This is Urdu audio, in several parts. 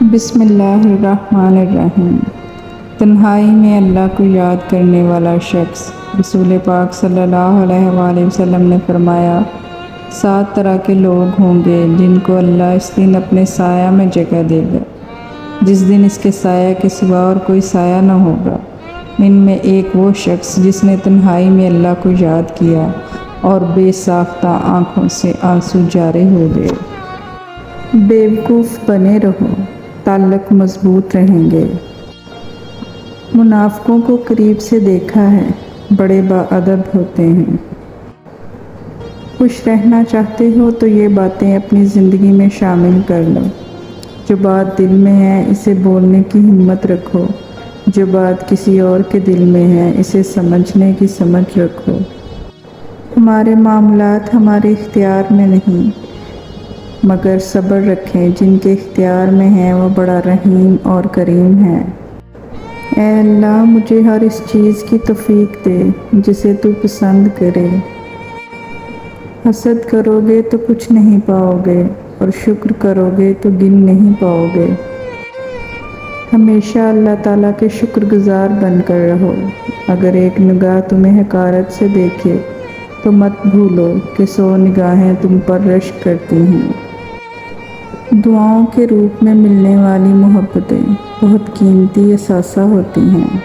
بسم اللہ الرحمن الرحیم۔ تنہائی میں اللہ کو یاد کرنے والا شخص۔ رسول پاک صلی اللہ علیہ وآلہ وسلم نے فرمایا، 7 طرح کے لوگ ہوں گے جن کو اللہ اس دن اپنے سایہ میں جگہ دے گا، جس دن اس کے سایہ کے سوا اور کوئی سایہ نہ ہوگا۔ ان میں ایک وہ شخص جس نے تنہائی میں اللہ کو یاد کیا اور بے ساختہ آنکھوں سے آنسو جاری ہو گئے۔ بے وقوف بنے رہو، تعلق مضبوط رہیں گے۔ منافقوں کو قریب سے دیکھا ہے، بڑے باادب ہوتے ہیں۔ خوش رہنا چاہتے ہو تو یہ باتیں اپنی زندگی میں شامل کر لو۔ جو بات دل میں ہے اسے بولنے کی ہمت رکھو، جو بات کسی اور کے دل میں ہے اسے سمجھنے کی سمجھ رکھو۔ ہمارے معاملات ہمارے اختیار میں نہیں، مگر صبر رکھیں، جن کے اختیار میں ہے وہ بڑا رحیم اور کریم ہے۔ اے اللہ، مجھے ہر اس چیز کی توفیق دے جسے تو پسند کرے۔ حسد کرو گے تو کچھ نہیں پاؤ گے، اور شکر کرو گے تو گن نہیں پاؤ گے۔ ہمیشہ اللہ تعالیٰ کے شکر گزار بن کر رہو۔ اگر ایک نگاہ تمہیں حقارت سے دیکھے تو مت بھولو کہ 100 نگاہیں تم پر رشک کرتی ہیں۔ دعاؤں کے روپ میں ملنے والی محبتیں بہت قیمتی اثاثہ ہوتی ہیں۔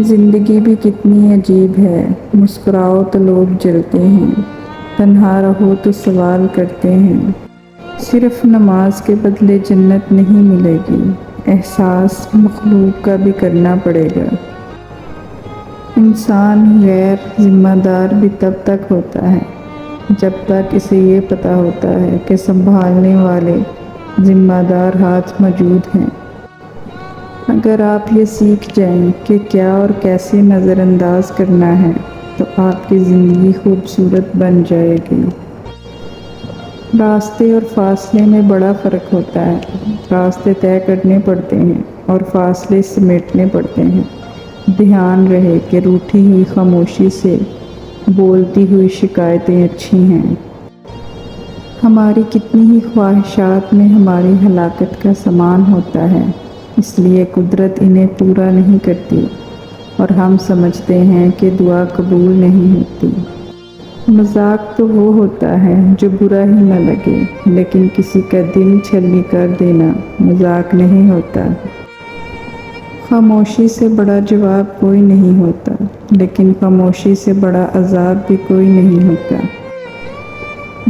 زندگی بھی کتنی عجیب ہے، مسکراؤ تو لوگ جلتے ہیں، تنہا رہو تو سوال کرتے ہیں۔ صرف نماز کے بدلے جنت نہیں ملے گی، احساس مخلوق کا بھی کرنا پڑے گا۔ انسان غیر ذمہ دار بھی تب تک ہوتا ہے جب تک اسے یہ پتہ ہوتا ہے کہ سنبھالنے والے ذمہ دار ہاتھ موجود ہیں۔ اگر آپ یہ سیکھ جائیں کہ کیا اور کیسے نظر انداز کرنا ہے تو آپ کی زندگی خوبصورت بن جائے گی۔ راستے اور فاصلے میں بڑا فرق ہوتا ہے۔ راستے طے کرنے پڑتے ہیں اور فاصلے سمیٹنے پڑتے ہیں۔ دھیان رہے کہ روٹھی ہوئی خاموشی سے بولتی ہوئی شکایتیں اچھی ہیں۔ ہماری کتنی ہی خواہشات میں ہماری ہلاکت کا سامان ہوتا ہے، اس لیے قدرت انہیں پورا نہیں کرتی اور ہم سمجھتے ہیں کہ دعا قبول نہیں ہوتی۔ مذاق تو وہ ہوتا ہے جو برا ہی نہ لگے، لیکن کسی کا دل چھلنی کر دینا مذاق نہیں ہوتا۔ خاموشی سے بڑا جواب کوئی نہیں ہوتا، لیکن خاموشی سے بڑا عذاب بھی کوئی نہیں ہوتا۔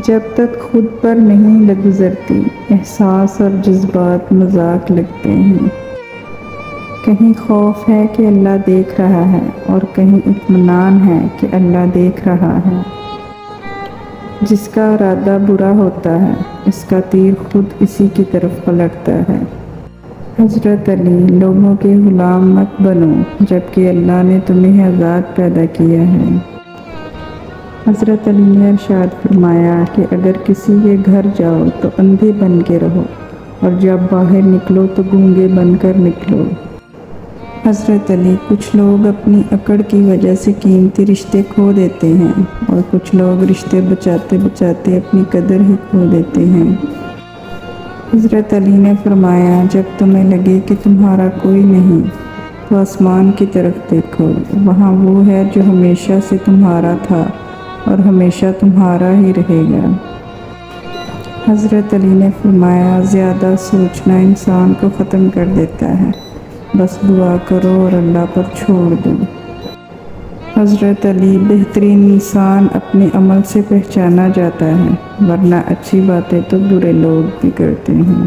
جب تک خود پر نہیں گزرتی، احساس اور جذبات مذاق لگتے ہیں۔ کہیں خوف ہے کہ اللہ دیکھ رہا ہے اور کہیں اطمینان ہے کہ اللہ دیکھ رہا ہے۔ جس کا ارادہ برا ہوتا ہے، اس کا تیر خود اسی کی طرف پلٹتا ہے۔ حضرت علی، لوگوں کے غلام مت بنو جبکہ اللہ نے تمہیں آزاد پیدا کیا ہے۔ حضرت علی نے ارشاد فرمایا کہ اگر کسی کے گھر جاؤ تو اندھے بن کے رہو، اور جب باہر نکلو تو گونگے بن کر نکلو۔ حضرت علی، کچھ لوگ اپنی اکڑ کی وجہ سے قیمتی رشتے کھو دیتے ہیں اور کچھ لوگ رشتے بچاتے بچاتے اپنی قدر ہی کھو دیتے ہیں۔ حضرت علی نے فرمایا، جب تمہیں لگے کہ تمہارا کوئی نہیں تو آسمان کی طرف دیکھو، وہاں وہ ہے جو ہمیشہ سے تمہارا تھا اور ہمیشہ تمہارا ہی رہے گا۔ حضرت علی نے فرمایا، زیادہ سوچنا انسان کو ختم کر دیتا ہے، بس دعا کرو اور اللہ پر چھوڑ دو۔ حضرت علی، بہترین انسان اپنے عمل سے پہچانا جاتا ہے، ورنہ اچھی باتیں تو برے لوگ بھی کرتے ہیں۔